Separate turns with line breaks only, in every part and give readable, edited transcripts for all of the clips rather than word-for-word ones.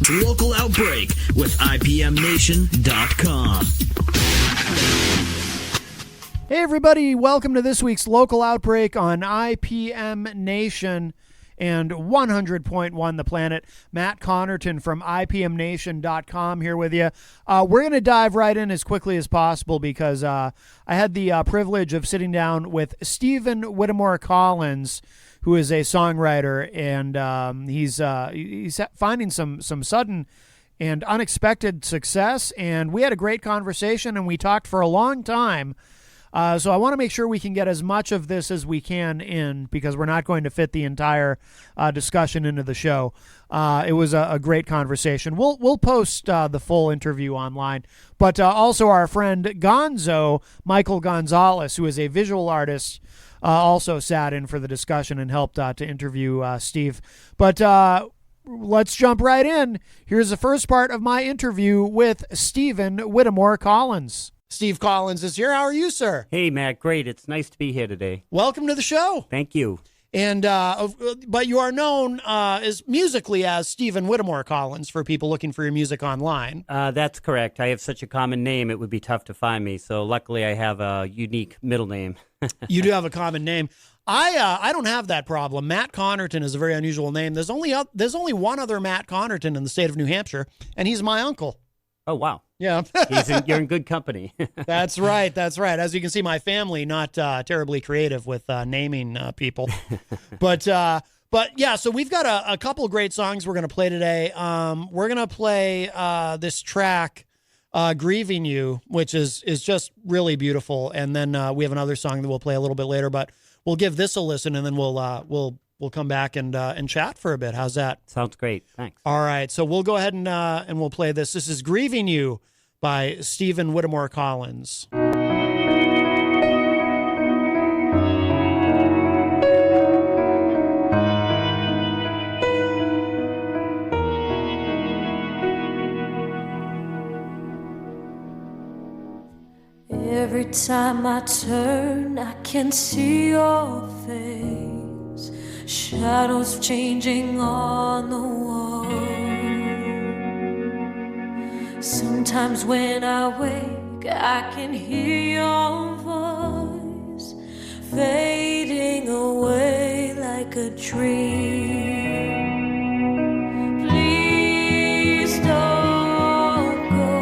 Local Outbreak with IPMNation.com.
Hey everybody, welcome to this week's Local Outbreak on IPM Nation and 100.1 The Planet. Matt Connerton from IPMNation.com here with you. We're going to dive right in as quickly as possible because I had the privilege of sitting down with Stephen Whittemore Collins, who is a songwriter, and he's finding some sudden and unexpected success, and we had a great conversation, and we talked for a long time. So I want to make sure we can get as much of this as we can in, because we're not going to fit the entire discussion into the show. It was a great conversation. We'll post the full interview online. But also our friend Gonzo, Michael Gonzalez, who is a visual artist, also sat in for the discussion and helped to interview Steve. But let's jump right in. Here's the first part of my interview with Stephen Whittemore Collins. Steve Collins is here. How are you, sir?
Hey, Matt. Great. It's nice to be here today.
Welcome to the show.
Thank you.
And but you are known musically as Stephen Whittemore Collins for people looking for your music online.
That's correct. I have such a common name, it would be tough to find me. So luckily I have a unique middle name.
You do have a common name. I don't have that problem. Matt Connerton is a very unusual name. There's only one other Matt Connerton in the state of New Hampshire, and he's my uncle.
Oh, wow.
Yeah.
You're in good company.
That's right. As you can see, my family, not terribly creative with naming people. But yeah, so we've got a couple great songs we're going to play today. We're going to play this track, Grieving You, which is just really beautiful. And then we have another song that we'll play a little bit later, but we'll give this a listen, and then we'll come back and chat for a bit. How's that?
Sounds great. Thanks.
All right. So we'll go ahead and we'll play this. This is Grieving You by Stephen Whittemore Collins.
Every time I turn, I can see your face. Shadows changing on the wall. Sometimes when I wake, I can hear your voice fading away like a dream. Please don't go.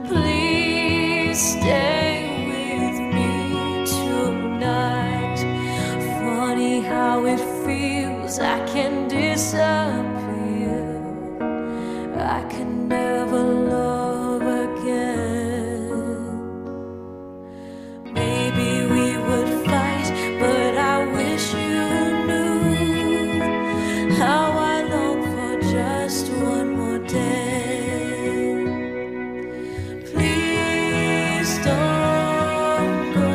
Please stay with me tonight. Funny how it feels, I can disappear. I can never love again. Maybe we would fight, but I wish you knew how I long for just one more day. Please don't go.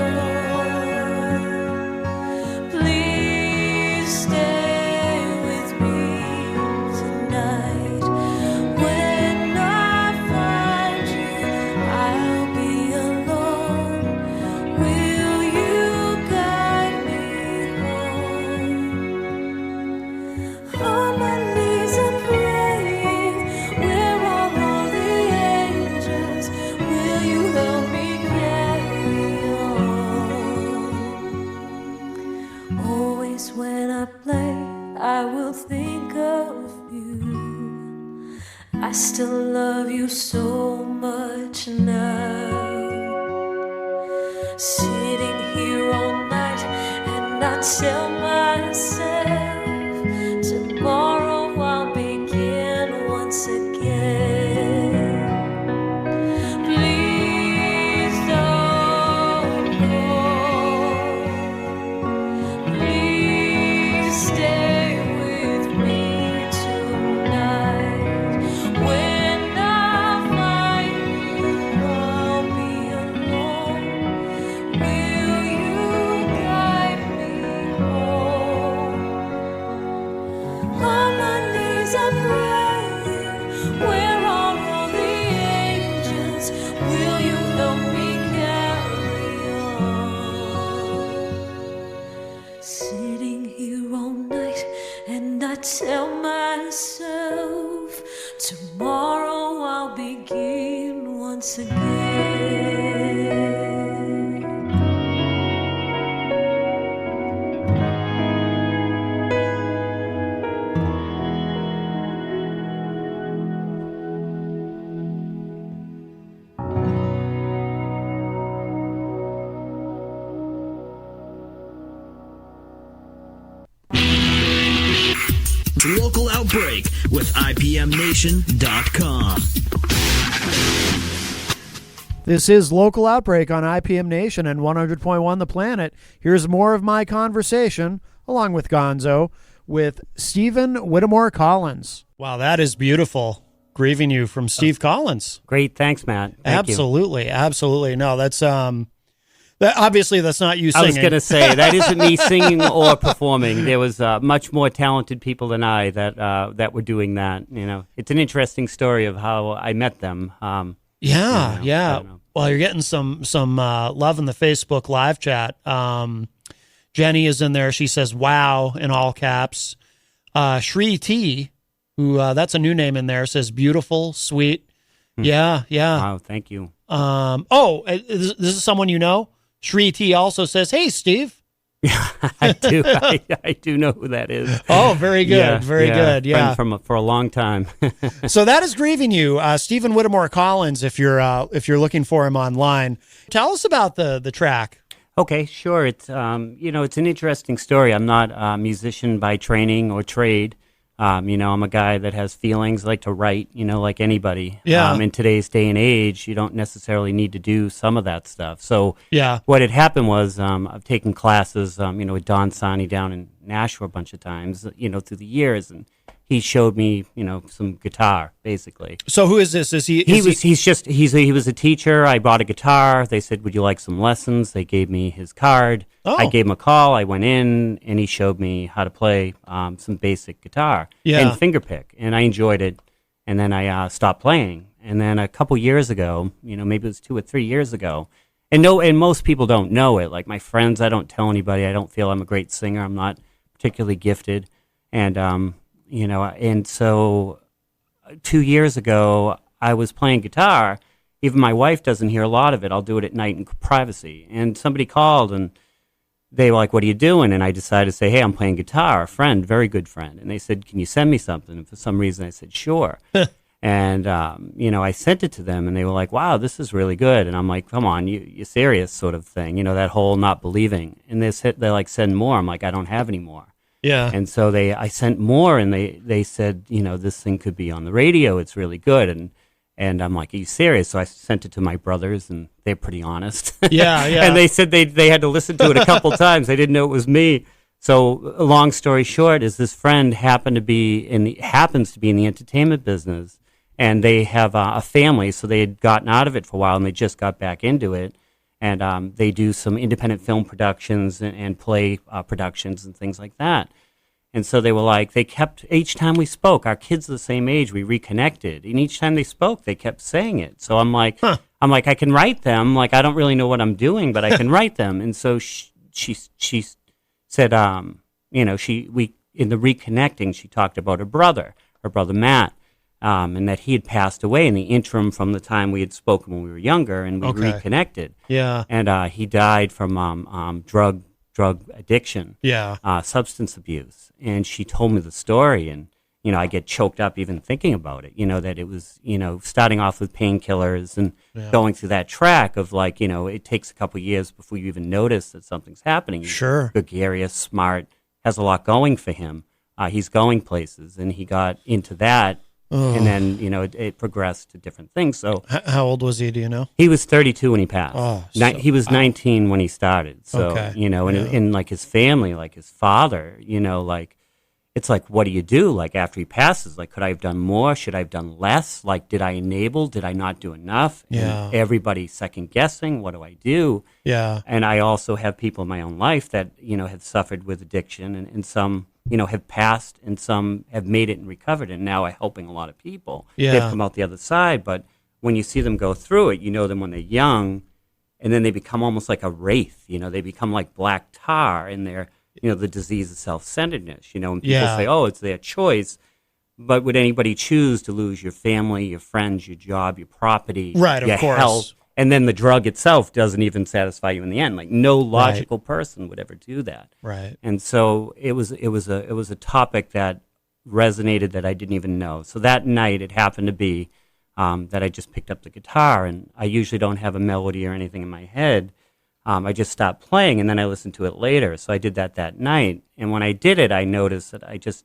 Please stay with me tonight. When I find you, I'll be alone. Will you guide me home? On my knees and praying, where are all the angels? Will you help me carry on? Always when I play, I will think of you. I still love you so much now. Sitting here all night, and I tell myself tomorrow I'll begin once again. Please don't go. Please stay with me tonight. When I find you, I'll be alone. Will you guide me home? On my knees I'm praying, where are all the angels? Will you help me carry on? Sitting here all night, and I I tell myself tomorrow I'll begin once again.
Local Outbreak with IPMNation.com.
This is Local Outbreak on IPM Nation and 100.1 The Planet. Here's more of my conversation, along with Gonzo, with Stephen Whittemore Collins. Wow, that is beautiful. Grieving you from Steve Collins.
Great, thanks, Matt. Thank you.
Absolutely. No, that's obviously that's not you singing.
I was going to say that isn't me singing or performing. There was much more talented people than I that were doing that. You know, it's an interesting story of how I met them.
Yeah. Well, you're getting some love in the Facebook live chat. Jenny is in there. She says, "Wow," in all caps. Shri T, who that's a new name in there, says, "Beautiful, sweet." Yeah.
Wow, thank you.
This is someone you know. Shri T also says, "Hey, Steve."
Yeah, I do. I do know who that is.
Oh, very good. Very good. Yeah.
For a long time.
So that is Grieving You. Stephen Whittemore Collins, if you're looking for him online. Tell us about the track.
Okay, sure. It's it's an interesting story. I'm not a musician by training or trade. I'm a guy that has feelings, like to write, like anybody.
Yeah.
In today's day and age, you don't necessarily need to do some of that stuff. So
yeah,
what had happened was I've taken classes, with Don Sani down in Nashville a bunch of times, through the years, and he showed me, some guitar, basically.
So who is this? Is he?
He was a teacher. I bought a guitar. They said, "Would you like some lessons?" They gave me his card.
Oh.
I gave him a call. I went in, and he showed me how to play some basic guitar and fingerpick, and I enjoyed it. And then I stopped playing. And then a couple years ago, maybe it was 2 or 3 years ago, and most people don't know it. Like my friends, I don't tell anybody. I don't feel I'm a great singer. I'm not particularly gifted, and and so 2 years ago, I was playing guitar. Even my wife doesn't hear a lot of it. I'll do it at night in privacy. And somebody called, and they were like, "What are you doing?" And I decided to say, "Hey, I'm playing guitar." A friend, very good friend. And they said, "Can you send me something?" And for some reason, I said, "Sure." And, I sent it to them, and they were like, "Wow, this is really good." And I'm like, "Come on, you're serious," sort of thing, that whole not believing. And they like, "Send more." I'm like, "I don't have any more."
Yeah.
And so I sent more, and they said, this thing could be on the radio. It's really good. And I'm like, "Are you serious?" So I sent it to my brothers, and they're pretty honest.
Yeah.
And they said they had to listen to it a couple times. They didn't know it was me. So long story short is this friend happens to be in the entertainment business, and they have a family. So they had gotten out of it for a while, and they just got back into it. And they do some independent film productions and play productions and things like that. And so they were like, each time we spoke, our kids are the same age, we reconnected. And each time they spoke, they kept saying it. So I'm like, I can write them. Like, I don't really know what I'm doing, but I can write them. And so she said, in the reconnecting, she talked about her brother Matt. And that he had passed away in the interim from the time we had spoken when we were younger, and we reconnected.
Yeah.
And he died from drug addiction.
Yeah.
Substance abuse. And she told me the story, and I get choked up even thinking about it. That it was starting off with painkillers and going through that track of like it takes a couple years before you even notice that something's happening.
Sure.
Gregarious, smart, has a lot going for him. He's going places, and he got into that. And then, it progressed to different things. So,
how old was he? Do you know?
He was 32 when he passed.
Oh,
he was 19 when he started. So, and like his family, like his father, like, it's like, what do you do? Like, after he passes, like, could I have done more? Should I have done less? Like, did I enable? Did I not do enough?
Yeah.
And everybody second guessing. What do I do?
Yeah.
And I also have people in my own life that, have suffered with addiction, and some, have passed, and some have made it and recovered. And now I'm helping a lot of people.
Yeah.
They've come out the other side. But when you see them go through it, you know them when they're young, and then they become almost like a wraith. They become like black tar, and the disease of self-centeredness, and people say, oh, it's their choice. But would anybody choose to lose your family, your friends, your job, your property, your health? And then the drug itself doesn't even satisfy you in the end. Like no logical person would ever do that.
Right.
And so it was a topic that resonated that I didn't even know. So that night it happened to be that I just picked up the guitar, and I usually don't have a melody or anything in my head. I just stopped playing, and then I listened to it later. So I did that night. And when I did it, I noticed that I just,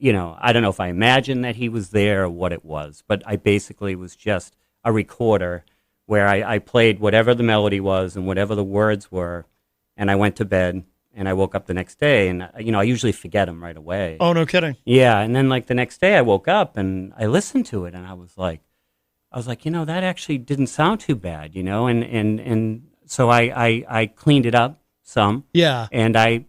I don't know if I imagined that he was there or what it was, but I basically was just a recorder where I played whatever the melody was and whatever the words were, and I went to bed, and I woke up the next day, and, I usually forget them right away.
Oh, no kidding.
Yeah, and then, like, the next day I woke up, and I listened to it, and I was like, that actually didn't sound too bad, and so I cleaned it up some.
Yeah.
And I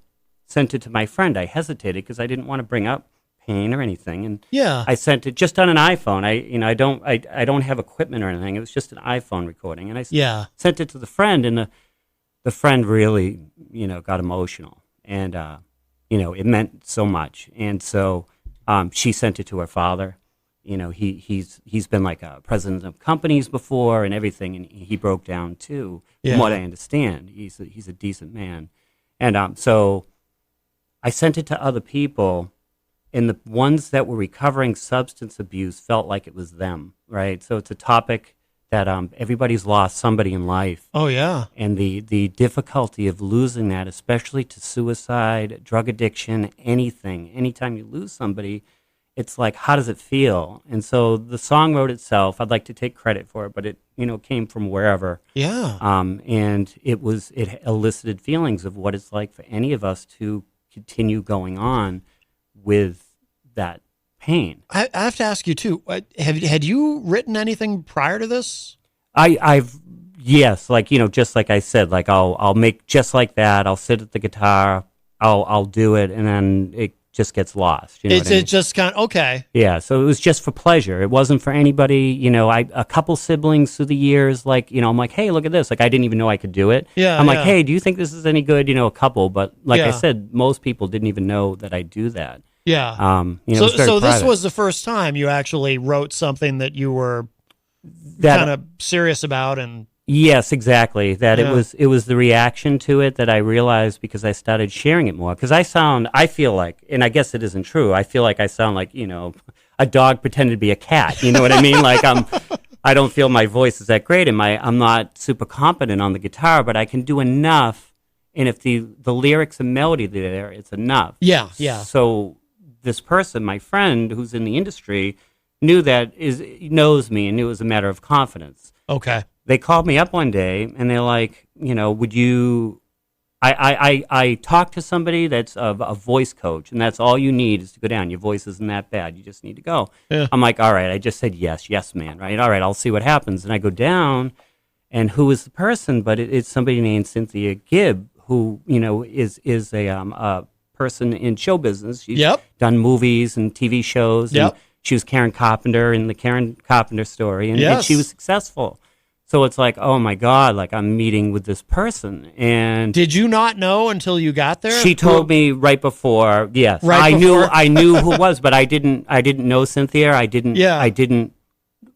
sent it to my friend. I hesitated because I didn't want to bring up pain or anything, and I sent it just on an iPhone. I don't have equipment or anything. It was just an iPhone recording, and I sent it to the friend, and the friend really got emotional, and it meant so much. And so she sent it to her father. He's been like a president of companies before and everything, and he broke down too. From what I understand, he's a decent man, and so I sent it to other people. And the ones that were recovering substance abuse felt like it was them, right? So it's a topic that everybody's lost somebody in life.
Oh, yeah.
And the difficulty of losing that, especially to suicide, drug addiction, anything. Anytime you lose somebody, it's like, how does it feel? And so the song wrote itself. I'd like to take credit for it, but it came from wherever.
Yeah.
And it elicited feelings of what it's like for any of us to continue going on with that pain.
I have to ask you too. Had you written anything prior to this?
Yes, just like I said, like I'll make just like that. I'll sit at the guitar, I'll do it, and then it just gets lost.
It's just kind of okay.
Yeah, so it was just for pleasure. It wasn't for anybody. A couple siblings through the years, I'm like, hey, look at this. Like I didn't even know I could do it.
Yeah,
I'm like, hey, do you think this is any good? A couple, but like I said, most people didn't even know that I do that.
Yeah. So this was the first time you actually wrote something that you were kind of serious about, and
yes, exactly. It was the reaction to it that I realized because I started sharing it more. Because I feel like, and I guess it isn't true. I feel like I sound like a dog pretending to be a cat. You know what I mean? Like I don't feel my voice is that great, and I'm not super competent on the guitar, but I can do enough. And if the lyrics and melody are there, it's enough.
Yeah.
So this person, my friend who's in the industry, knows me and knew it was a matter of confidence.
Okay.
They called me up one day and they're like, would you? I talked to somebody that's a voice coach, and that's all you need is to go down. Your voice isn't that bad. You just need to go.
Yeah.
I'm like, all right. I just said yes, man. Right. All right. I'll see what happens. And I go down, and who is the person? But it's somebody named Cynthia Gibb, who is a person in show business. She's done movies and TV shows. And she was Karen Carpenter in the Karen Carpenter Story, and she was successful. So it's like, oh my God, like I'm meeting with this person. And
did you not know until you got there?
She told me right before. Yes,
I
knew who it was, but I didn't know Cynthia. I didn't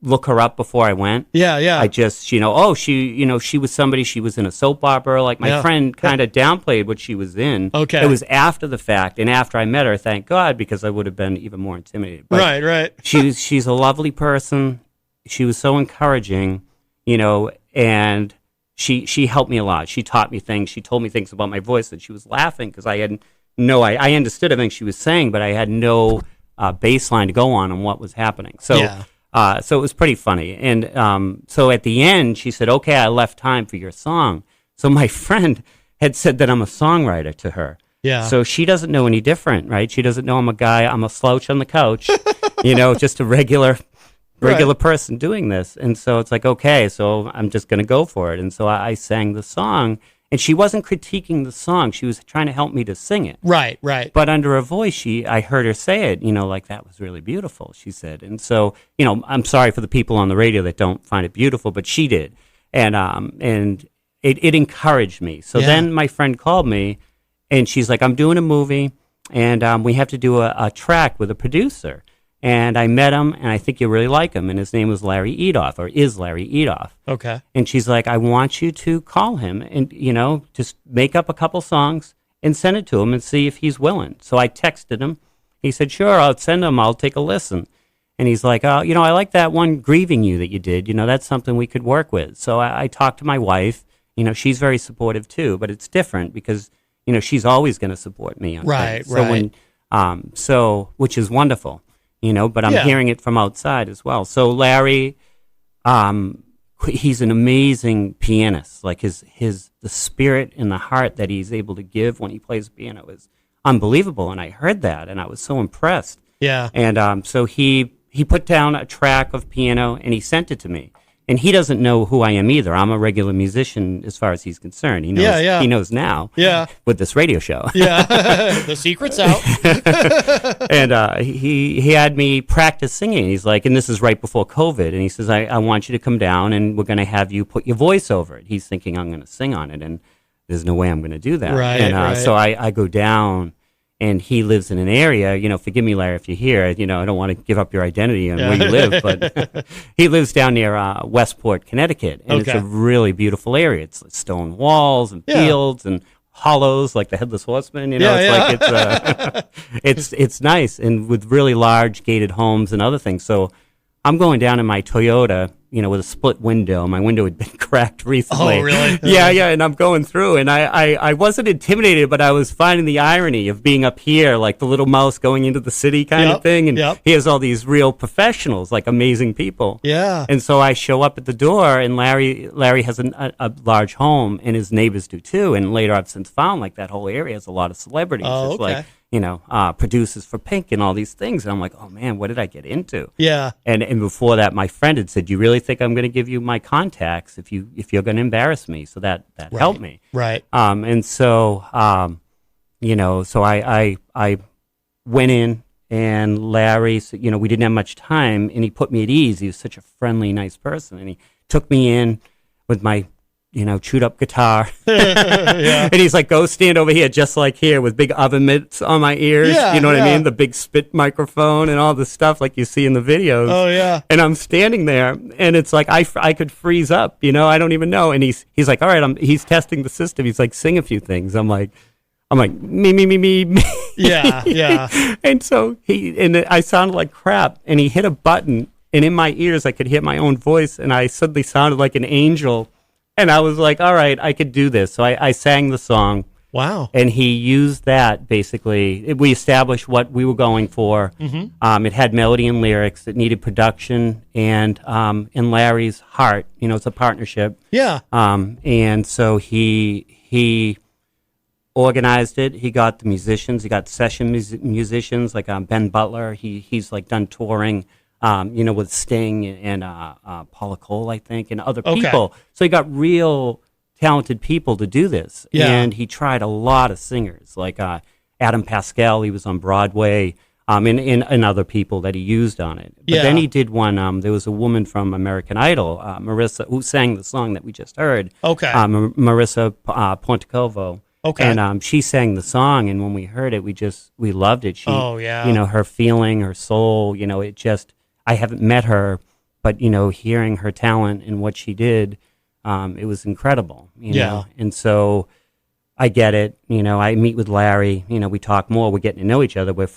look her up before I went.
Yeah.
I just, she was somebody. She was in a soap opera. Like my friend kind of downplayed what she was in.
Okay.
It was after the fact, and after I met her, thank God, because I would have been even more intimidated. But
right.
She's a lovely person. She was so encouraging, and she helped me a lot. She taught me things. She told me things about my voice, and she was laughing because I understood everything she was saying, but I had no baseline to go on what was happening. So. So it was pretty funny. And so at the end, she said, okay, I left time for your song. So my friend had said that I'm a songwriter to her.
Yeah.
So she doesn't know any different, right? She doesn't know I'm a slouch on the couch, just a regular person doing this. And so it's like, okay, so I'm just going to go for it. And so I sang the song. And she wasn't critiquing the song. She was trying to help me to sing it.
Right.
But under her voice, I heard her say it, like that was really beautiful, she said. And so, I'm sorry for the people on the radio that don't find it beautiful, but she did. And it encouraged me. So then my friend called me And she's like, I'm doing a movie, and we have to do a track with a producer. And I met him, and I think you really like him. And his name was Larry Edoff, or is Larry Edoff.
Okay.
And she's like, I want you to call him and, just make up a couple songs and send it to him and see if he's willing. So I texted him. He said, sure, I'll send him. I'll take a listen. And he's like, I like that one, Grieving You, that you did. That's something we could work with. So I talked to my wife. She's very supportive too, but it's different because, she's always going to support me on things. So which is wonderful, but I'm hearing it from outside as well. So Larry, he's an amazing pianist. Like the spirit and the heart that he's able to give when he plays piano is unbelievable. And I heard that and I was so impressed.
Yeah.
And so he put down a track of piano and he sent it to me. And he doesn't know who I am either. I'm a regular musician as far as he's concerned. He knows, He knows now with this radio show.
Yeah, the secret's out.
And he had me practice singing. He's like, and this is right before COVID. And he says, I want you to come down and we're going to have you put your voice over it. He's thinking I'm going to sing on it. And there's no way I'm going to do that.
Right,
and so I go down. And he lives in an area, forgive me, Larry, if you're here, I don't want to give up your identity and where you live, but he lives down near Westport, Connecticut, and it's a really beautiful area. It's stone walls and fields and hollows like the Headless Horseman, it's nice, and with really large gated homes and other things. So I'm going down in my Toyota, with a split window. My window had been cracked recently.
Oh, really?
Yeah, and I'm going through, and I wasn't intimidated, but I was finding the irony of being up here, like the little mouse going into the city kind of thing, and he has all these real professionals, like amazing people.
Yeah.
And so I show up at the door, and Larry has a large home, and his neighbors do too, and later I've since found, like, that whole area has a lot of celebrities.
Oh,
it's
okay.
like, producers for Pink and all these things. And I'm like, oh man, what did I get into?
Yeah.
And before that, my friend had said, "Do you really think I'm going to give you my contacts if you're going to embarrass me?" So that helped me.
Right.
And so, so I went in, and Larry, we didn't have much time, and he put me at ease. He was such a friendly, nice person, and he took me in with my chewed up guitar. And he's like, go stand over here, just like here, with big oven mitts on my ears.
Yeah,
you know what I mean? The big spit microphone and all the stuff like you see in the videos.
Oh, yeah.
And I'm standing there, and it's like I could freeze up, I don't even know. And he's like, all right, he's testing the system. He's like, sing a few things. I'm like, me.
Yeah.
And so I sounded like crap, and he hit a button, and in my ears I could hear my own voice, and I suddenly sounded like an angel. And I was like, all right, I could do this. So I sang the song.
Wow.
And he used that, basically. We established what we were going for. Mm-hmm. It had melody and lyrics. It needed production. And in Larry's heart, it's a partnership.
Yeah.
And so he organized it. He got the musicians. He got session musicians like Ben Butler. He's like done touring. With Sting and Paula Cole, I think, and other people. Okay. So he got real talented people to do this. Yeah. And he tried a lot of singers, like Adam Pascal. He was on Broadway, and other people that he used on it. But then he did one. There was a woman from American Idol, Marissa, who sang the song that we just heard.
Okay.
Marissa Pontecovo.
Okay.
And she sang the song, and when we heard it, we loved it. She, her feeling, her soul, it just... I haven't met her, but, hearing her talent and what she did, it was incredible, know. And so I get it. I meet with Larry, we talk more. We're getting to know each other. We're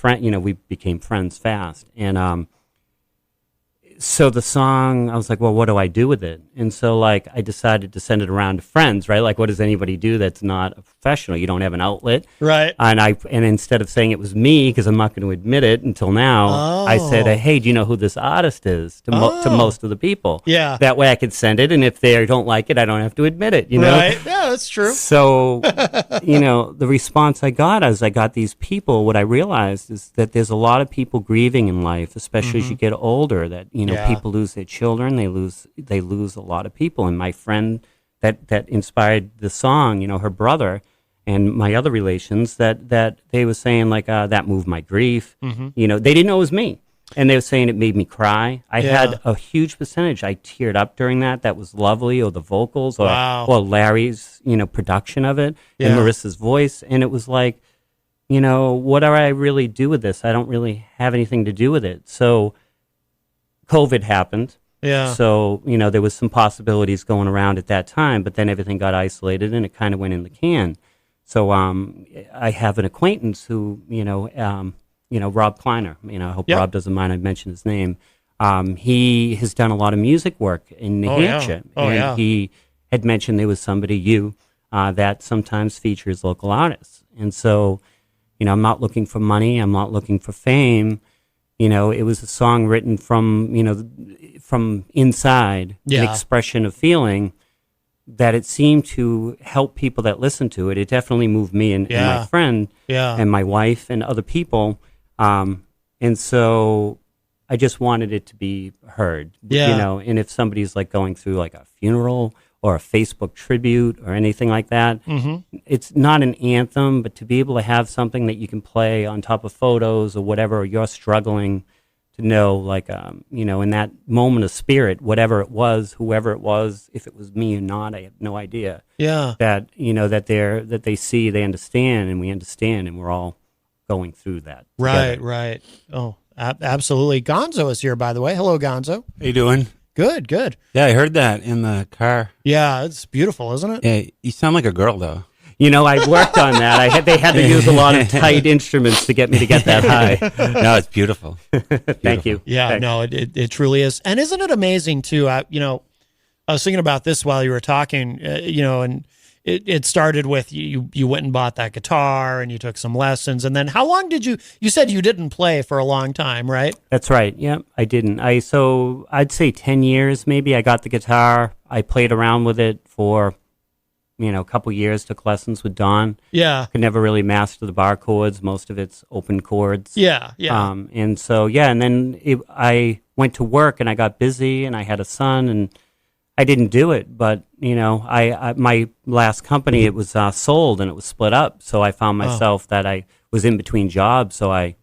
we became friends fast. And so the song, I was like, well, what do I do with it? And so, I decided to send it around to friends, right? Like, what does anybody do that's not a professional? You don't have an outlet.
Right.
And instead of saying it was me, because I'm not going to admit it until now, I said, hey, do you know who this artist is? To most of the people.
Yeah.
That way I could send it, and if they don't like it, I don't have to admit it, know?
Right. Yeah, that's true.
So, the response I got as I got these people, what I realized is that there's a lot of people grieving in life, especially as you get older, that, people lose their children, they lose a lot of people. And my friend that inspired the song, her brother and my other relations, that they were saying, like, that moved my grief. Mm-hmm. They didn't know it was me. And they were saying it made me cry. I had a huge percentage. I teared up during that. That was lovely, or the vocals, or Larry's, production of it, and Marissa's voice. And it was like, what do I really do with this? I don't really have anything to do with it. So COVID happened.
Yeah.
So, there was some possibilities going around at that time, but then everything got isolated and it kind of went in the can. So I have an acquaintance who, Rob Kleiner, I hope Rob doesn't mind I mention his name. He has done a lot of music work in New Hampshire. He had mentioned there was somebody, that sometimes features local artists. And so, I'm not looking for money. I'm not looking for fame. It was a song written from, from inside, an expression of feeling that it seemed to help people that listened to it. It definitely moved me and my friend and my wife and other people. And so I just wanted it to be heard, and if somebody's like going through like a funeral or a Facebook tribute or anything like that, it's not an anthem, but to be able to have something that you can play on top of photos or whatever, or you're struggling to know, like, in that moment of spirit, whatever it was, whoever it was, if it was me or not, I have no idea.
Yeah.
That, that they see, they understand, and we understand, and we're all going through that together.
Right. Oh, absolutely. Gonzo is here, by the way. Hello, Gonzo.
How you doing?
Good.
Yeah, I heard that in the car.
Yeah, it's beautiful, isn't it?
Yeah, you sound like a girl, though.
I worked on that. They had to use a lot of tight instruments to get me to get that high.
No, it's beautiful.
Thank you.
Yeah,
Thanks.
no, it truly is. And isn't it amazing, too? I was thinking about this while you were talking, and it started with you went and bought that guitar and you took some lessons. And then how long did you said you didn't play for a long time, right?
That's right. Yeah, I didn't. So I'd say 10 years maybe. I got the guitar. I played around with it for, a couple years, took lessons with Don.
Yeah.
Could never really master the bar chords. Most of it's open chords.
Yeah.
And so, and then I went to work and I got busy and I had a son and I didn't do it, but I my last company, it was sold and it was split up. So I found myself that I was in between jobs. So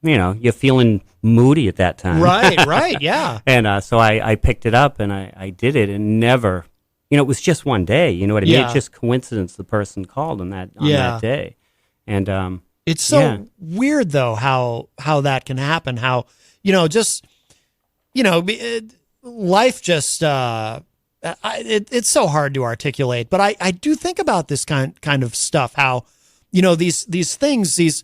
you're feeling moody at that time,
right, yeah.
And so I picked it up and I did it, and never, it was just one day. You know what I mean?
Yeah.
It's just coincidence. The person called on that day, and
it's so weird though how that can happen. How life just. It's so hard to articulate, but I do think about this kind of stuff, how, these things, these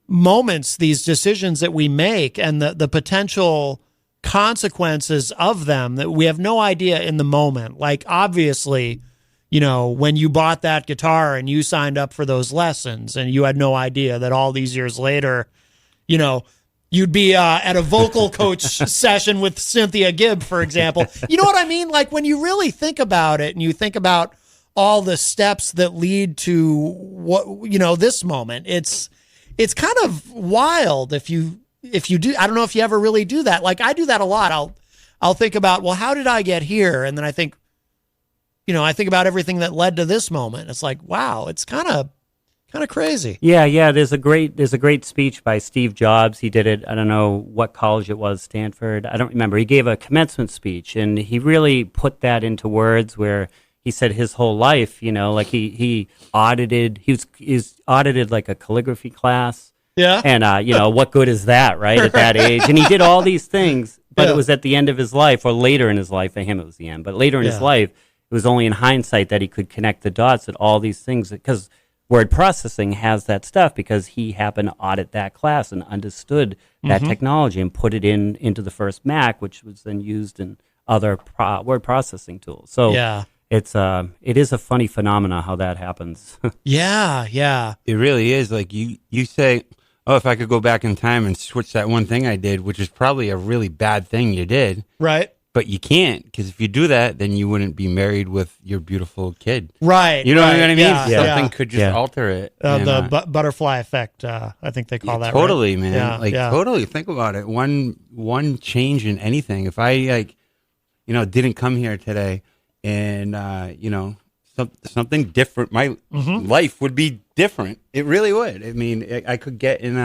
moments, these decisions that we make and the potential consequences of them that we have no idea in the moment. Like, obviously, when you bought that guitar and you signed up for those lessons and you had no idea that all these years later, you'd be at a vocal coach session with Cynthia Gibb, for example. You know what I mean? Like, when you really think about it and you think about all the steps that lead to what, this moment, it's kind of wild if you do. I don't know if you ever really do that. Like, I do that a lot. I'll think about, well, how did I get here? And then I think about everything that led to this moment. It's like, wow, it's kind of crazy.
Yeah. There's a great speech by Steve Jobs. He did it. I don't know what college it was, Stanford. I don't remember. He gave a commencement speech, and he really put that into words where he said his whole life, like he audited. He's audited like a calligraphy class.
Yeah.
And what good is that, right? At that age, and he did all these things, but it was at the end of his life, or later in his life. For him, it was the end. But later in his life, it was only in hindsight that he could connect the dots at all these things, because word processing has that stuff, because he happened to audit that class and understood that technology and put it into the first Mac, which was then used in other word processing tools. So it is a funny phenomena how that happens.
Yeah.
It really is. Like you say, oh, if I could go back in time and switch that one thing I did, which is probably a really bad thing you did.
Right.
But you can't, because if you do that, then you wouldn't be married with your beautiful kid.
Right.
You know what I mean?
Yeah,
Something could just alter it.
The butterfly effect, I think they call that.
Totally,
right?
man. Totally. Think about it. One change in anything. If I didn't come here today, and something different, my life would be different. It really would. I mean, I could get in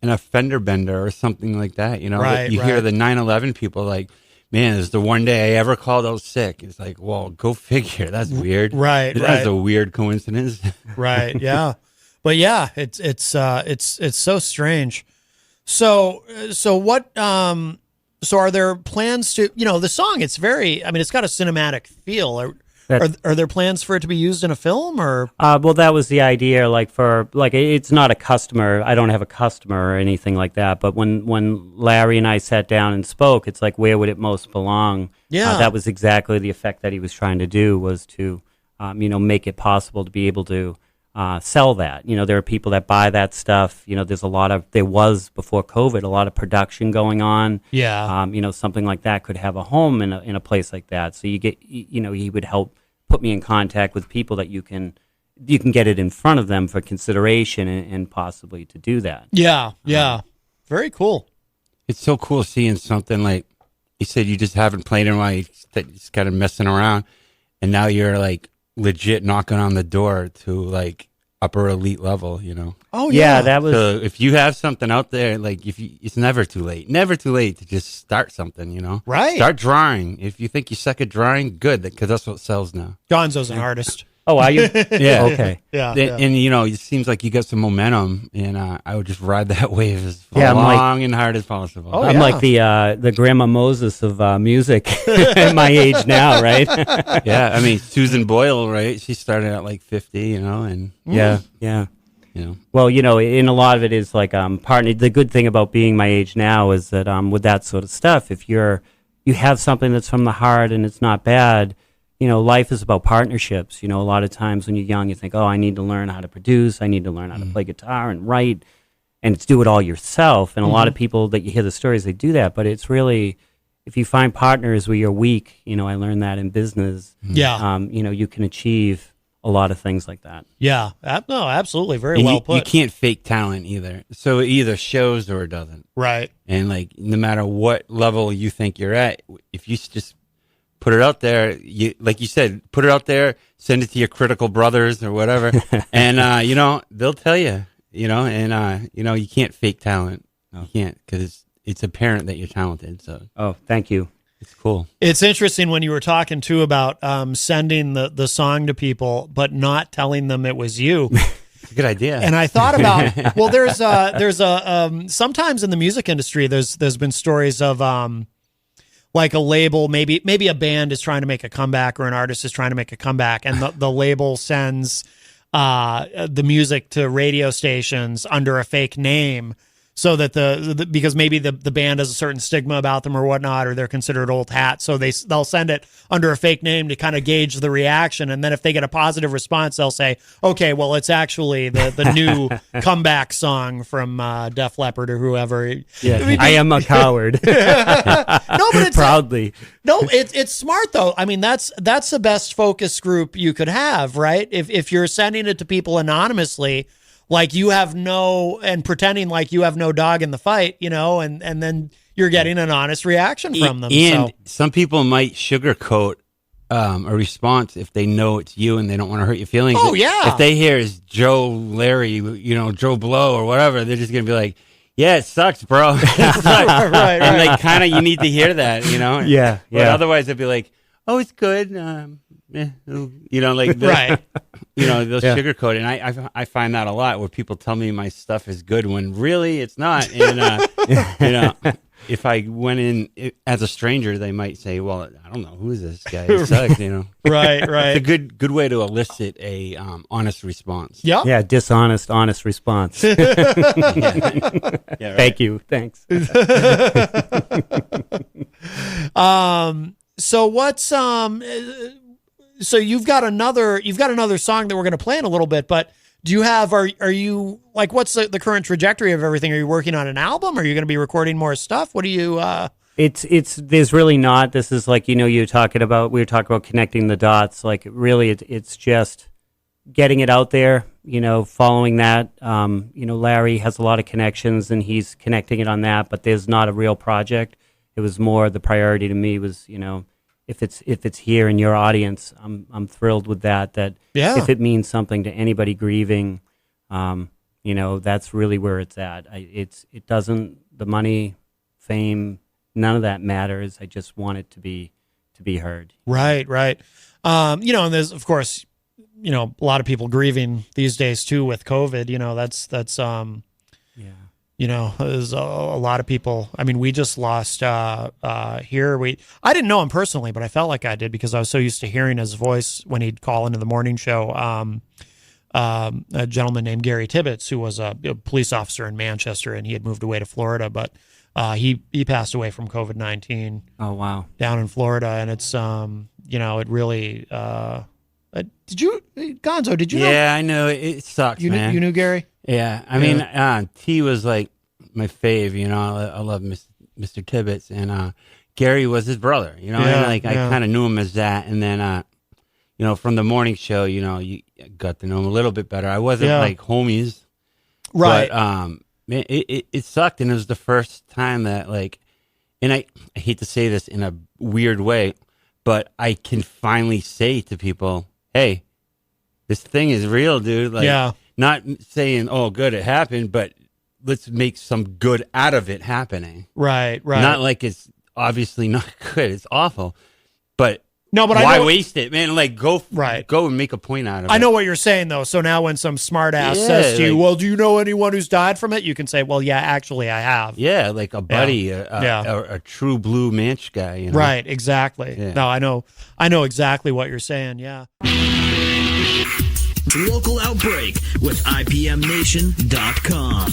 a fender bender or something like that. You know,
Right,
you hear
right.
the 9/11 people like, man, this is the one day I ever called out sick. It's like, well, go figure. That's weird.
Right,
That's
right.
a weird coincidence.
Right. Yeah. But yeah, it's so strange. So what? So are there plans to, the song? It's very. I mean, it's got a cinematic feel. Are there plans for it to be used in a film or?
Well, that was the idea. It's not a customer. I don't have a customer or anything like that. But when Larry and I sat down and spoke, it's like, where would it most belong?
Yeah.
That was exactly the effect that he was trying to do, was to, make it possible to be able to sell that. There are people that buy that stuff. There was before COVID a lot of production going on.
Yeah.
Something like that could have a home in a place like that. So he would help put me in contact with people that you can get it in front of them for consideration and possibly to do that.
Yeah. Yeah. Very cool.
It's so cool seeing something like you said. You just haven't played in a while. You just kind of messing around, and now you're like legit knocking on the door to like upper elite level.
Oh yeah.
That was.
So if you have something out there, like it's never too late to just start something.
Right.
Start drawing. If you think you suck at drawing, good, because that's what sells now.
Gonzo's an artist.
Oh, are you?
Yeah.
Okay.
Yeah.
And it seems like you got some momentum, and I would just ride that wave as
Yeah, I'm
long and hard as possible.
Oh,
I'm
yeah.
like the Grandma Moses of music at my age now, right?
Yeah, I mean Susan Boyle, right? She started at like 50, and
Yeah. Well, in a lot of it is like partner. The good thing about being my age now is that with that sort of stuff, if you have something that's from the heart and it's not bad, life is about partnerships. A lot of times when you're young, you think, oh, I need to learn how to produce, I need to learn how to play guitar and write, and it's do it all yourself. And a lot of people that you hear the stories, they do that, but it's really, if you find partners where you're weak, I learned that in business.
Yeah.
You can achieve a lot of things like that.
Yeah. No, absolutely. Very
And
well put.
you can't fake talent either. So it either shows or it doesn't.
Right.
And like no matter what level you think you're at, if you just put it out there, like you said, put it out there, send it to your critical brothers or whatever, and they'll tell you, you can't fake talent. No. You can't, because it's apparent that you're talented. So
Thank you.
it's cool.
It's interesting when you were talking too about sending the song to people, but not telling them it was you.
It's a good idea.
And I thought about, well, there's a sometimes in the music industry, there's been stories of like a label, maybe a band is trying to make a comeback or an artist is trying to make a comeback, and the label sends the music to radio stations under a fake name, so that because maybe the band has a certain stigma about them or whatnot, or they're considered old hat, so they'll send it under a fake name to kind of gauge the reaction, and then if they get a positive response, they'll say, okay, well, it's actually the new comeback song from Def Leppard or whoever.
Yeah, I am a coward.
No, but it's
proudly.
No, it's smart though. I mean, that's the best focus group you could have, right? If you're sending it to people anonymously, like you have and pretending like you have no dog in the fight, and then you're getting an honest reaction from them.
And some people might sugarcoat a response if they know it's you and they don't want to hurt your feelings.
Oh, yeah.
If they hear it's Joe, Larry, Joe Blow or whatever, they're just gonna be like, yeah, it sucks, bro. It sucks.
Right.
And like kind of you need to hear that,
Yeah,
But
yeah.
otherwise they'd be like, oh, it's good. Like
Right.
They'll sugarcoat it. And I find that a lot where people tell me my stuff is good when really it's not. And if I went in as a stranger, they might say, well, I don't know, who is this guy? He sucks,
Right.
It's a good way to elicit a honest response.
Yeah.
Yeah, dishonest, honest response.
Yeah, right.
Thank you. Thanks.
So what's so you've got another song that we're going to play in a little bit, but do you have, are you like, what's the current trajectory of everything? Are you working on an album? Are you going to be recording more stuff? What do you,
There's really not, this is like, we were talking about connecting the dots. Like really it's just getting it out there, following that. Larry has a lot of connections and he's connecting it on that, but there's not a real project. It was more, the priority to me was, if it's here in your audience, I'm thrilled with that.
Yeah.
If it means something to anybody grieving, that's really where it's at. It doesn't, the money, fame, none of that matters. I just want it to be heard.
Right. And there's, of course, a lot of people grieving these days too with COVID. There's a lot of people. I mean, we just lost here. I didn't know him personally, but I felt like I did because I was so used to hearing his voice when he'd call into the morning show. A gentleman named Gary Tibbetts, who was a police officer in Manchester, and he had moved away to Florida, but he passed away from COVID-19.
Oh, wow.
Down in Florida, and it's it really. Gonzo? Did you know?
Yeah, I know it sucks, man.
You knew Gary?
Yeah, I mean, T was like my fave. I love Mr. Tibbetts, and Gary was his brother. I kind of knew him as that, and then from the morning show, you got to know him a little bit better. I wasn't like homies,
right?
But man, it sucked, and it was the first time that and I hate to say this in a weird way, but I can finally say to people, hey, this thing is real, dude. Not saying, oh, good, it happened, but let's make some good out of it happening.
Right.
Not like it's obviously not good. It's awful. But
no, but
why waste it, man? Go and make a point out of it.
I know what you're saying, though. So now when some smart ass says to you, well, do you know anyone who's died from it? You can say, well, yeah, actually, I have.
Yeah, like a buddy, a true blue Manch guy.
Right, exactly. Yeah. No, I know exactly what you're saying, yeah.
Local Outbreak with IPMNation.com.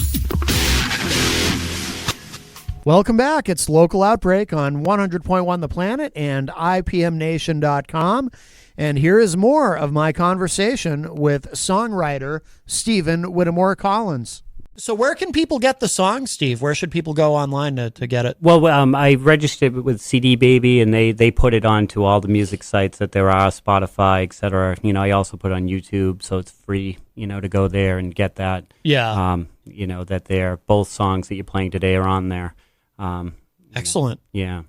Welcome back. It's Local Outbreak on 100.1 The Planet and IPMNation.com. And here is more of my conversation with songwriter Stephen Whittemore Collins. So where can people get the song, Steve? Where should people go online to get it?
Well, I registered with CD Baby, and they put it onto all the music sites that there are, Spotify, etc. I also put it on YouTube, so it's free, to go there and get that.
Yeah.
That both songs that you're playing today are on there.
Excellent.
Yeah.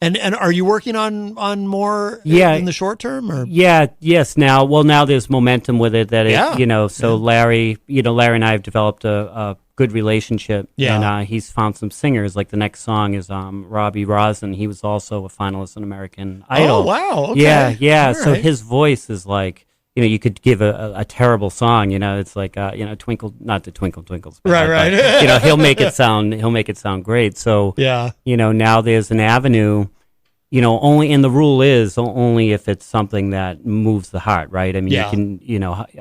And are you working on more in the short term? Or?
Yeah, yes. Now there's momentum with it Larry, Larry and I have developed a good relationship. Yeah. And he's found some singers. Like the next song is Robbie Rosen. He was also a finalist in American Idol.
Oh, wow. Okay.
Yeah.
All
so
right.
His voice is like, you could give a terrible song, it's like, Twinkle, not the Twinkle Twinkle's bad,
right.
But, he'll make it sound great. So,
yeah.
Now there's an avenue, only, and the rule is only if it's something that moves the heart, right? I mean, you can,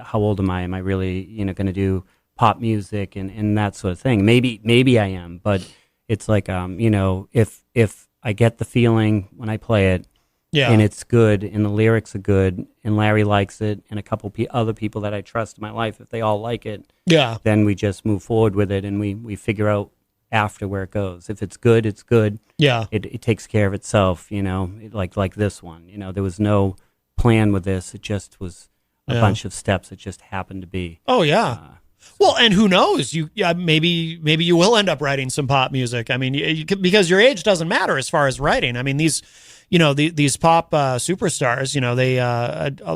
how old am I? Am I really, going to do pop music and that sort of thing? Maybe I am, but it's like, if I get the feeling when I play it, and it's good, and the lyrics are good, and Larry likes it, and a couple other people that I trust in my life, if they all like it, then we just move forward with it, and we figure out after where it goes. If it's good, it's good.
Yeah.
It takes care of itself, like this one. There was no plan with this. It just was a bunch of steps. It just happened to be.
Oh, yeah. Well, and who knows? Maybe you will end up writing some pop music. I mean, because your age doesn't matter as far as writing. I mean, these pop superstars, they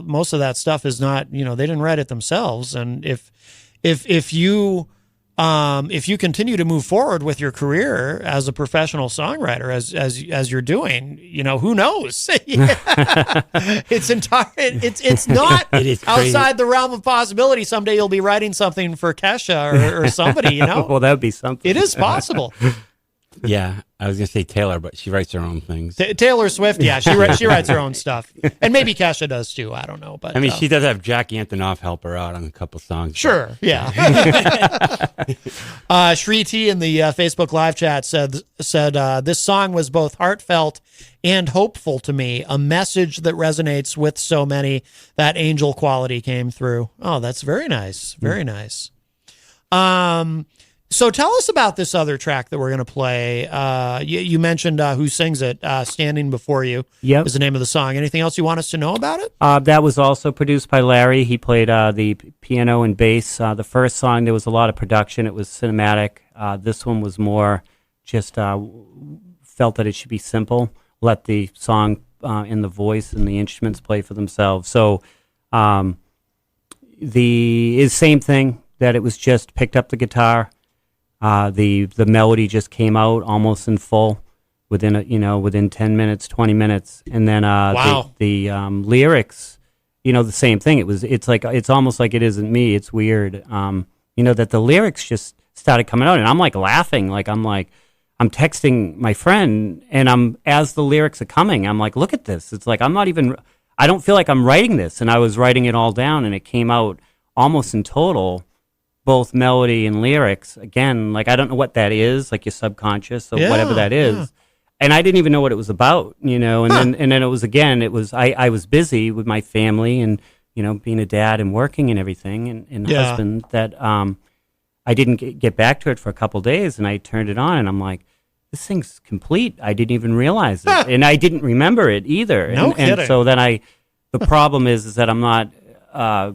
most of that stuff is not, they didn't write it themselves. And if you continue to move forward with your career as a professional songwriter, as you're doing, who knows? It's not
it is
outside the realm of possibility. Someday you'll be writing something for Kesha or somebody,
Well, that would be something.
It is possible.
Yeah, I was gonna say Taylor, but she writes her own things.
Taylor Swift, yeah, she writes her own stuff, and maybe Kesha does too. I don't know, but
I mean, she does have Jack Antonoff help her out on a couple songs.
Sure, yeah. Shri T in the Facebook live chat said this song was both heartfelt and hopeful to me. A message that resonates with so many. That angel quality came through. Oh, that's very nice. Very nice. So tell us about this other track that we're going to play. You mentioned Who Sings It, Standing Before You is the name of the song. Anything else you want us to know about it?
That was also produced by Larry. He played the piano and bass. The first song, there was a lot of production. It was cinematic. This one was more just felt that it should be simple. Let the song and the voice and the instruments play for themselves. So the same thing. that it was just picked up the guitar. The melody just came out almost in full within 10 minutes, 20 minutes. And then the lyrics, the same thing. It's almost like It Isn't Me. It's weird. That the lyrics just started coming out, and I'm like laughing, I'm texting my friend, and as the lyrics are coming, I'm like, look at this. It's like I don't feel like I'm writing this, and I was writing it all down, and it came out almost in total, both melody and lyrics. Again, I don't know what that is, like your subconscious or whatever that is. Yeah. And I didn't even know what it was about, and then it was I was busy with my family and being a dad and working and everything and husband that I didn't get back to it for a couple days, and I turned it on and I'm like, this thing's complete. I didn't even realize it, and I didn't remember it either.
No kidding.
And so then the problem is that I'm not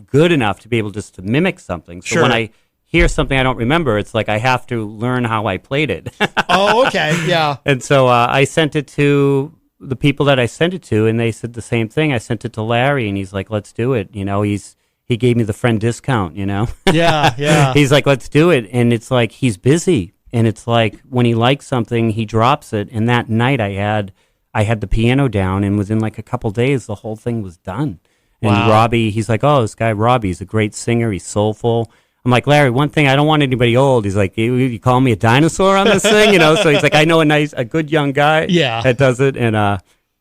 good enough to be able just to mimic something. So when I hear something I don't remember, it's like I have to learn how I played it.
Oh, okay, yeah.
And so I sent it to the people that I sent it to, and they said the same thing. I sent it to Larry, and he's like, let's do it. He gave me the friend discount,
Yeah.
He's like, let's do it. And it's like, he's busy. And it's like, when he likes something, he drops it. And that night I had the piano down, and within a couple days, the whole thing was done. And Robbie, he's like, oh, this guy Robbie, he's a great singer. He's soulful. I'm like, Larry, one thing, I don't want anybody old. He's like, you call me a dinosaur on this thing, So he's like, I know a good young guy that does it. And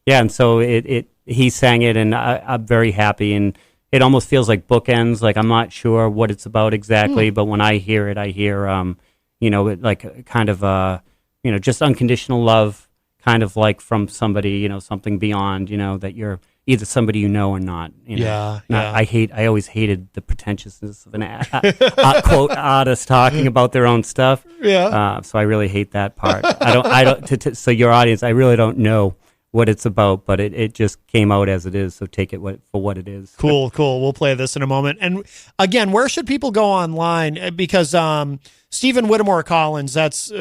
and so he sang it, and I'm very happy. And it almost feels like bookends. I'm not sure what it's about exactly, but when I hear it, I hear, kind of, just unconditional love, kind of like from somebody, something beyond, that you're either somebody or not. I always hated the pretentiousness of an quote artist talking about their own stuff.
Yeah.
So I really hate that part. So your audience, I really don't know what it's about, but it just came out as it is. So take it for what it is.
Cool. We'll play this in a moment. And again, where should people go online? Because Stephen Whittemore Collins, that's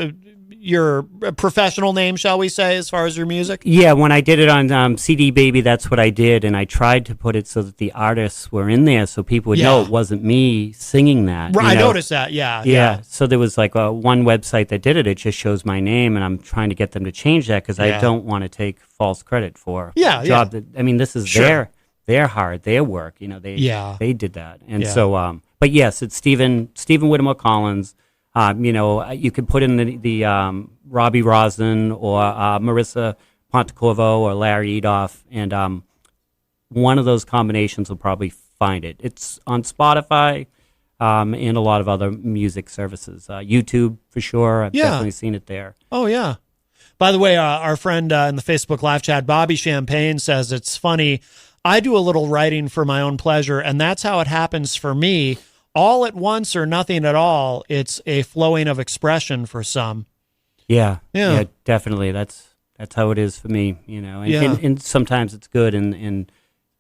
your professional name, shall we say, as far as your music?
Yeah, when I did it on CD Baby, that's what I did, and I tried to put it so that the artists were in there, so people would know it wasn't me singing that.
Right, I noticed that. Yeah.
So there was one website that did it. It just shows my name, and I'm trying to get them to change that because I don't want to take false credit for a job that. I mean, this is their hard, their work. They did that, and so. But yes, it's Stephen Whittemore Collins. You could put in the Robbie Rosen or Marissa Pontecorvo or Larry Edoff, and one of those combinations will probably find it. It's on Spotify and a lot of other music services. YouTube, for sure. I've definitely seen it there.
Oh, yeah. By the way, our friend in the Facebook live chat, Bobby Champagne, says it's funny. I do a little writing for my own pleasure, and that's how it happens for me. All at once or nothing at all, it's a flowing of expression for some. Yeah,
definitely. That's how it is for me, and sometimes it's good, and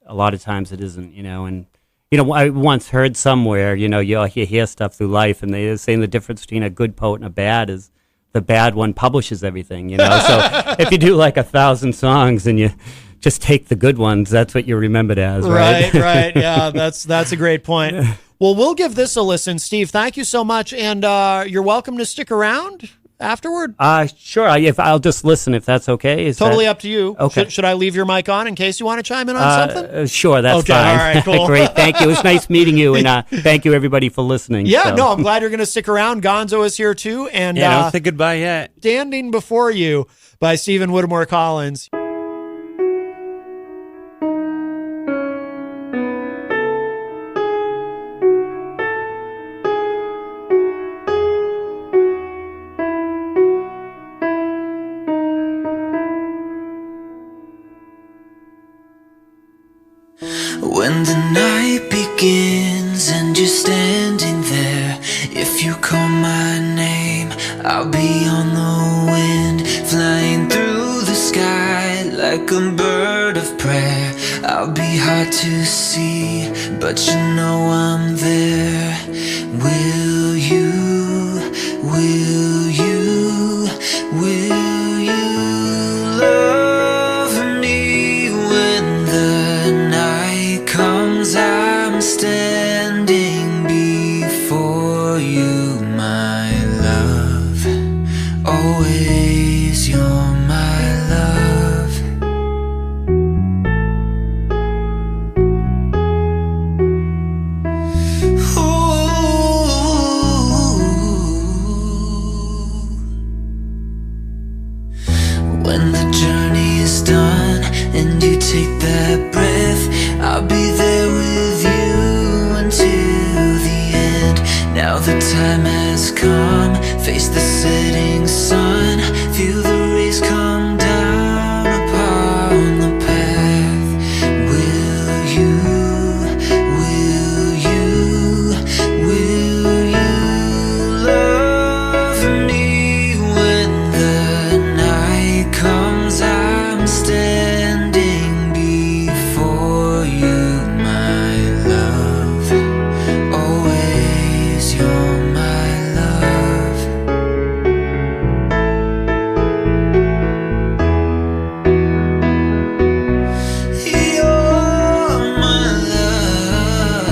a lot of times it isn't, and I once heard somewhere, you hear stuff through life, and they're saying the difference between a good poet and a bad is the bad one publishes everything, so if you do 1,000 songs and you just take the good ones, that's what you're remembered as, right?
Right. Yeah, that's a great point. Well, we'll give this a listen. Steve, thank you so much, and you're welcome to stick around afterward.
Sure. I'll just listen if that's okay.
Totally up to you.
Okay.
Should I leave your mic on in case you want to chime in on something?
Sure, that's fine.
All right, cool.
Great, thank you. It was nice meeting you, and thank you, everybody, for listening.
Yeah, no, I'm glad you're going to stick around. Gonzo is here, too. And
don't say goodbye yet.
Standing Before You by Stephen Whittemore Collins.
When the night begins and you're standing there, if you call my name, I'll be on the wind, flying through the sky like a bird of prey. I'll be hard to see, but you know I'm there. Will you love me when the night comes? I'm standing before Always you're my love. When the journey is done and you take that breath, I'll be there with you until the end. Now the time has come, face the setting sun, feel the rays come down upon the path. Will you love me when the night comes? I'm standing before you, my love. Always you're my love. You're my love.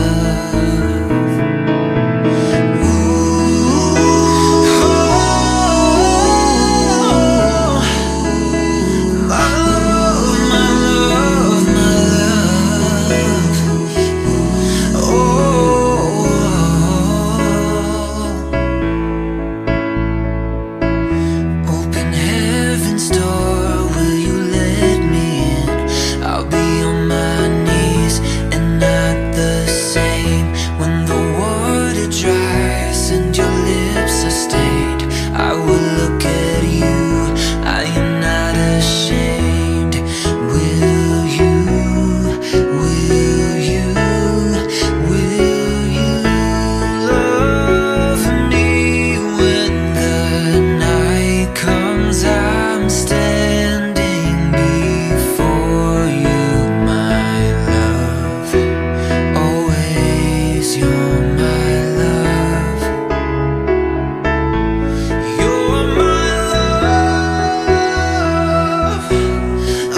Open heaven's door, will you let me in? I'll be on my knees and not the same. When the water dries and your lips are stained, I will look at you, I am not ashamed. Will you love me when the night comes? I'm standing before you, my love. Always you're my love. You're my love. Oh.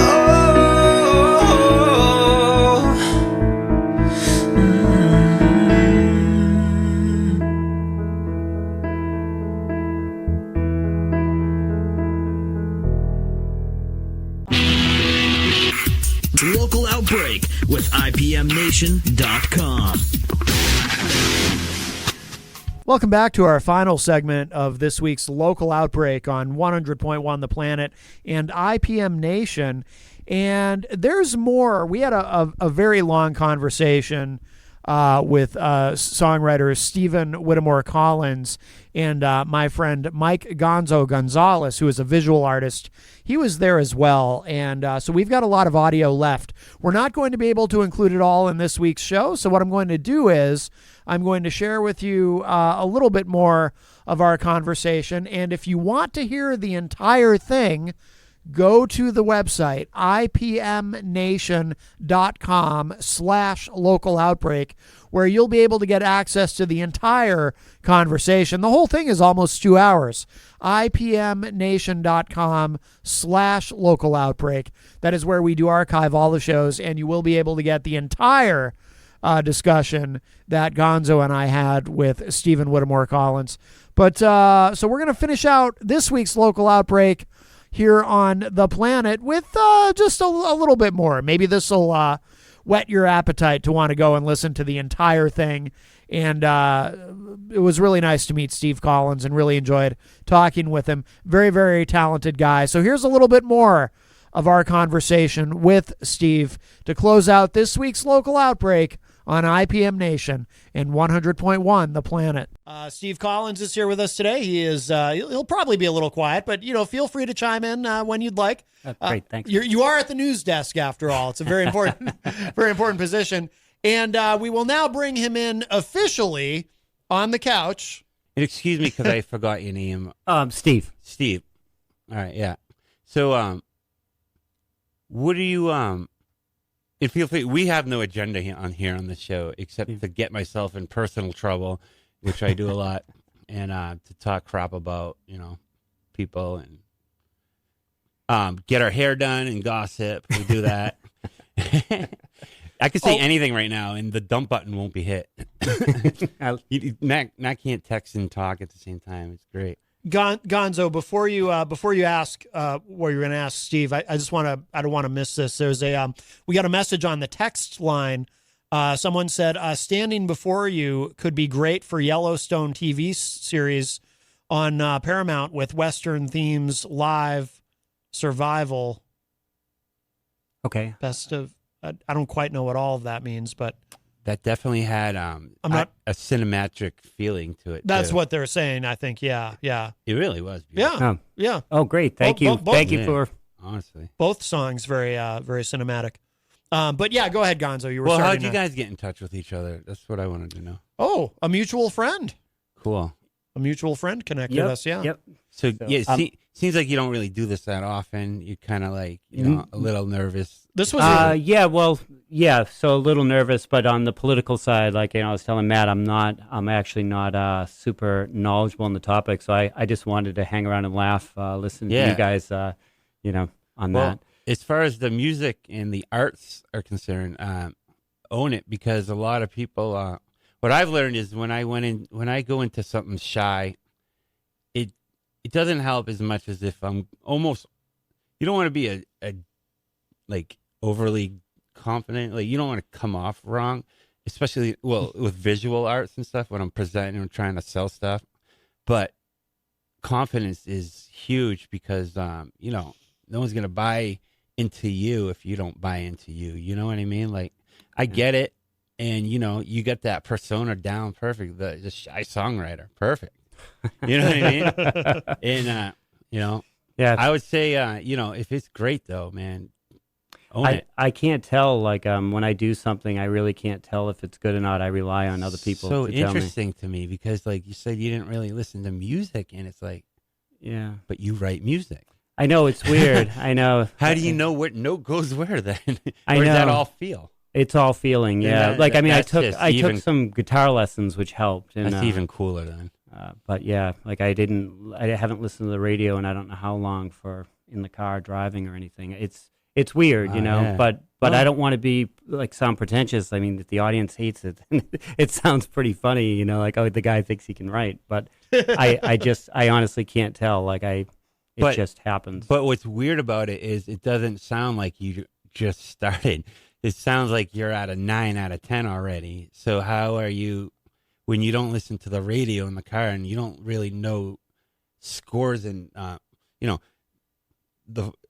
Local Outbreak with IPMNation.com.
Welcome back to our final segment of this week's Local Outbreak on 100.1 The Planet and IPM Nation. And there's more. We had a very long conversation with songwriter Stephen Whittemore Collins and my friend Mike Gonzo Gonzalez, who is a visual artist. He was there as well. And so we've got a lot of audio left. We're not going to be able to include it all in this week's show. So what I'm going to do is I'm going to share with you a little bit more of our conversation. And if you want to hear the entire thing, go to the website, ipmnation.com/local outbreak, where you'll be able to get access to the entire conversation. The whole thing is almost 2 hours. ipmnation.com/local outbreak. That is where we do archive all the shows, and you will be able to get the entire discussion that Gonzo and I had with Stephen Whittemore Collins. But so we're going to finish out this week's Local Outbreak here on the planet with just a little bit more. Maybe this will whet your appetite to want to go and listen to the entire thing. And it was really nice to meet Steve Collins and really enjoyed talking with him. Very, very talented guy. So here's a little bit more of our conversation with Steve to close out this week's Local Outbreak on IPM Nation and 100.1 The Planet. Steve Collins is here with us today. He is he'll probably be a little quiet, but feel free to chime in when you'd like.
Great, thanks.
You are at the news desk after all. It's a very important very important position. And we will now bring him in officially on the couch.
And excuse me because I forgot your name.
Steve.
Steve. All right, yeah. So what do you and feel free, we have no agenda on the show except to get myself in personal trouble, which I do a lot, and to talk crap about, people and get our hair done and gossip. We do that. I could say anything right now, and the dump button won't be hit. Matt can't text and talk at the same time. It's great.
Gonzo, before you ask what you're going to ask Steve, I don't want to miss this. There's we got a message on the text line. Someone said, "Standing Before You could be great for Yellowstone TV series on Paramount with Western themes, live survival."
Okay.
Best of. I don't quite know what all of that means, but
that definitely had a cinematic feeling to it.
That's
too.
what they're saying. I think. Yeah.
It really was beautiful.
Yeah.
Oh, great! Thank you. Thank you for
honestly
both songs. Very cinematic. But yeah, go ahead, Gonzo. You were
well. How'd you guys get in touch with each other? That's what I wanted to know.
Oh, a mutual friend.
Cool.
A mutual friend connected us. Yeah.
Yep.
So seems like you don't really do this that often. You're kind of like a little nervous.
This was
so a little nervous, but on the political side, like I was telling Matt, I'm actually not super knowledgeable on the topic, so I just wanted to hang around and laugh, listen to you guys, on that.
As far as the music and the arts are concerned, own it, because a lot of people. What I've learned is when I go into something shy, it doesn't help as much as if I'm almost. You don't want to be a like overly confident. Like you don't want to come off wrong, especially with visual arts and stuff when I'm presenting and trying to sell stuff. But confidence is huge because no one's gonna buy into you if you don't buy into you. You know what I mean? Like I get it. And, you got that persona down perfect, the shy songwriter, perfect. You know what I mean? And, I would say, if it's great, though, man, own it.
I can't tell, like, when I do something, I really can't tell if it's good or not. I rely on other people to tell me.
So interesting to me because, like, you said you didn't really listen to music, and it's like,
yeah.
But you write music.
I know, it's weird. I know.
How do you know what note goes where, then?
I
Or
know.
does that all feel?
It's all feeling, yeah. I took some guitar lessons, which helped. And,
that's even cooler then.
But yeah, like I haven't listened to the radio, and I don't know how long for in the car driving or anything. It's weird,
Yeah.
But I don't want to be like sound pretentious. I mean, if the audience hates it, it sounds pretty funny, like the guy thinks he can write. But I honestly can't tell. Like it just happens.
But what's weird about it is it doesn't sound like you just started. It sounds like you're at a 9 out of 10 already. So how are you, when you don't listen to the radio in the car and you don't really know scores and,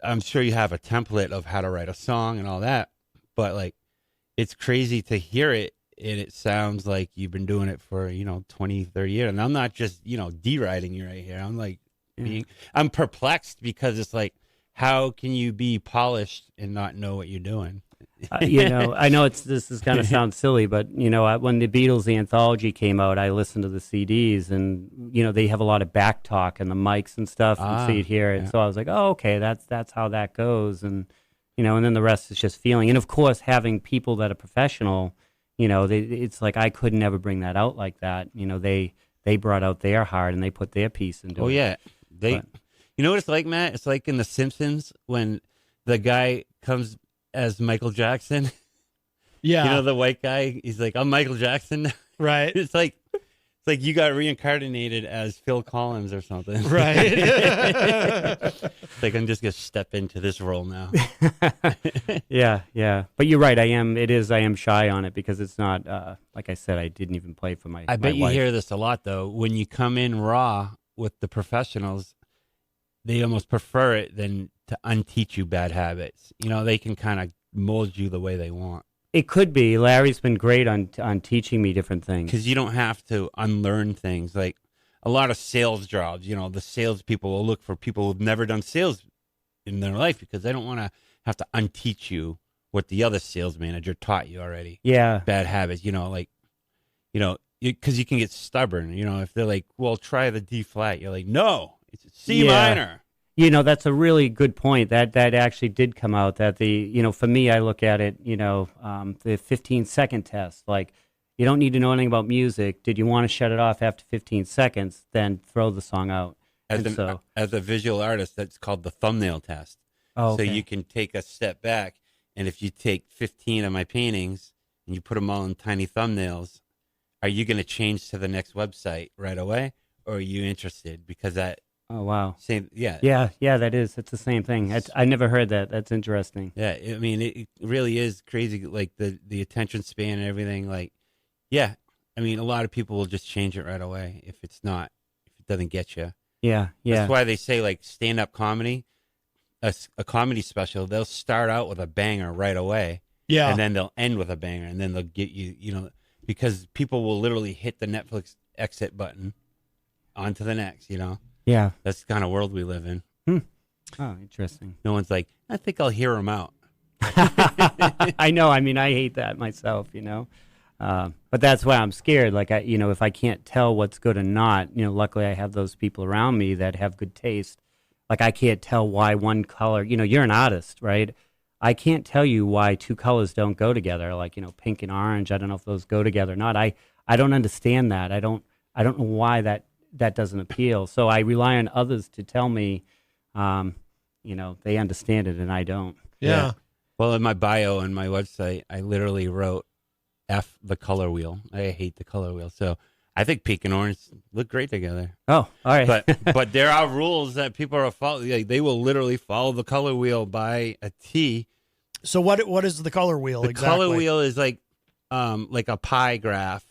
I'm sure you have a template of how to write a song and all that, but like, it's crazy to hear it. And it sounds like you've been doing it for, 20, 30 years. And I'm not just, deriding you right here. I'm like, I'm perplexed because it's like, how can you be polished and not know what you're doing?
I know this is going to sound silly, but when the Beatles anthology came out, I listened to the CDs, and they have a lot of back talk and the mics and stuff, and so you'd hear it. Yeah. So I was like, oh, okay, that's how that goes, and and then the rest is just feeling. And of course, having people that are professional, it's like I could never bring that out like that. They brought out their heart and they put their piece into it.
Oh yeah, You know what it's like, Matt? It's like in The Simpsons when the guy comes as Michael Jackson.
Yeah.
The white guy, he's like, I'm Michael Jackson.
Right.
It's like you got reincarnated as Phil Collins or something.
Right.
It's like I'm just going to step into this role now.
Yeah. But you're right. I am shy on it because it's not, like I said, I didn't even play for my
I bet you
wife.
hear this a lot, though. When you come in raw with the professionals, they almost prefer it than to unteach you bad habits. They can kind of mold you the way they want.
It could be. Larry's been great on teaching me different things.
Because you don't have to unlearn things. Like a lot of sales jobs, the salespeople will look for people who've never done sales in their life because they don't want to have to unteach you what the other sales manager taught you already.
Yeah.
Bad habits, because you can get stubborn. If they're like, well, try the D flat. You're like, no, it's C minor.
That's a really good point. That actually did come out. That for me, I look at it, the 15-second test. Like, you don't need to know anything about music. Did you want to shut it off after 15 seconds? Then throw the song out.
As a visual artist, that's called the thumbnail test.
Oh, okay.
So you can take a step back, and if you take 15 of my paintings and you put them all in tiny thumbnails, are you going to change to the next website right away? or are you interested? Because that.
Oh, wow.
Same. Yeah.
Yeah, that is. It's the same thing. I never heard that. That's interesting.
Yeah. I mean, it really is crazy. Like the attention span and everything. Like, yeah. I mean, a lot of people will just change it right away if it doesn't get you.
Yeah.
That's why they say like stand-up comedy, a comedy special, they'll start out with a banger right away.
Yeah.
And then they'll end with a banger, and then they'll get you, because people will literally hit the Netflix exit button on to the next,
Yeah.
That's the kind of world we live in.
Oh, interesting.
No one's like, I think I'll hear him out.
I know. I mean, I hate that myself, but that's why I'm scared. Like, if I can't tell what's good and not, luckily I have those people around me that have good taste. Like, I can't tell why one color, you're an artist, right? I can't tell you why two colors don't go together. Like, pink and orange. I don't know if those go together or not. I don't understand that. I don't know why that doesn't appeal. So I rely on others to tell me, they understand it and I don't.
Yeah.
Well, in my bio on my website, I literally wrote F the color wheel. I hate the color wheel. So I think pink and orange look great together.
Oh, all right.
But there are rules that people are following. Like, they will literally follow the color wheel by a T.
So what is the color wheel exactly?
The color wheel is like a pie graph,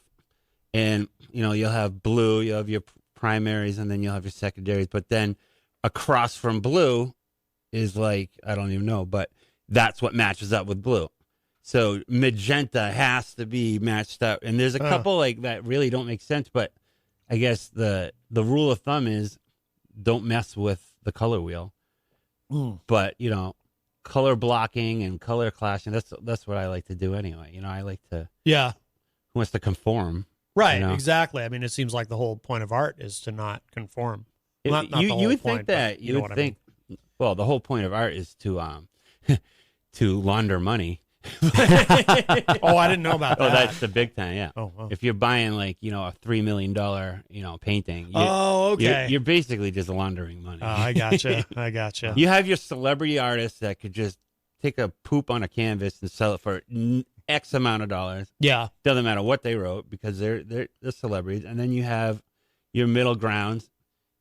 and you'll have blue, you'll have your primaries, and then you'll have your secondaries. But then across from blue is like, I don't even know, but that's what matches up with blue. So magenta has to be matched up, and there's a couple like that really don't make sense. But I guess the rule of thumb is don't mess with the color wheel. But color blocking and color clashing, that's what I like to do anyway. I like to.
Yeah.
Who wants to conform?
Right. Exactly. I mean, it seems like the whole point of art is to not conform. Not the
you
whole
would
point,
think that.
but
You would think. I mean. Well, the whole point of art is to to launder money.
Oh, I didn't know about that.
Oh, that's the big time. Yeah.
Oh, wow.
If you're buying like a $3 million painting.
Okay.
You're basically just laundering money.
Oh, I gotcha.
You have your celebrity artists that could just take a poop on a canvas and sell it for X amount of dollars.
Yeah.
Doesn't matter what they wrote because they're celebrities. And then you have your middle grounds,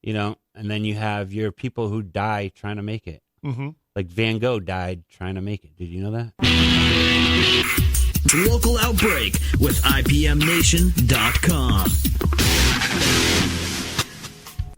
and then you have your people who die trying to make it.
Mm-hmm.
Like Van Gogh died trying to make it. Did you know that?
Local Outbreak with IPMNation.com.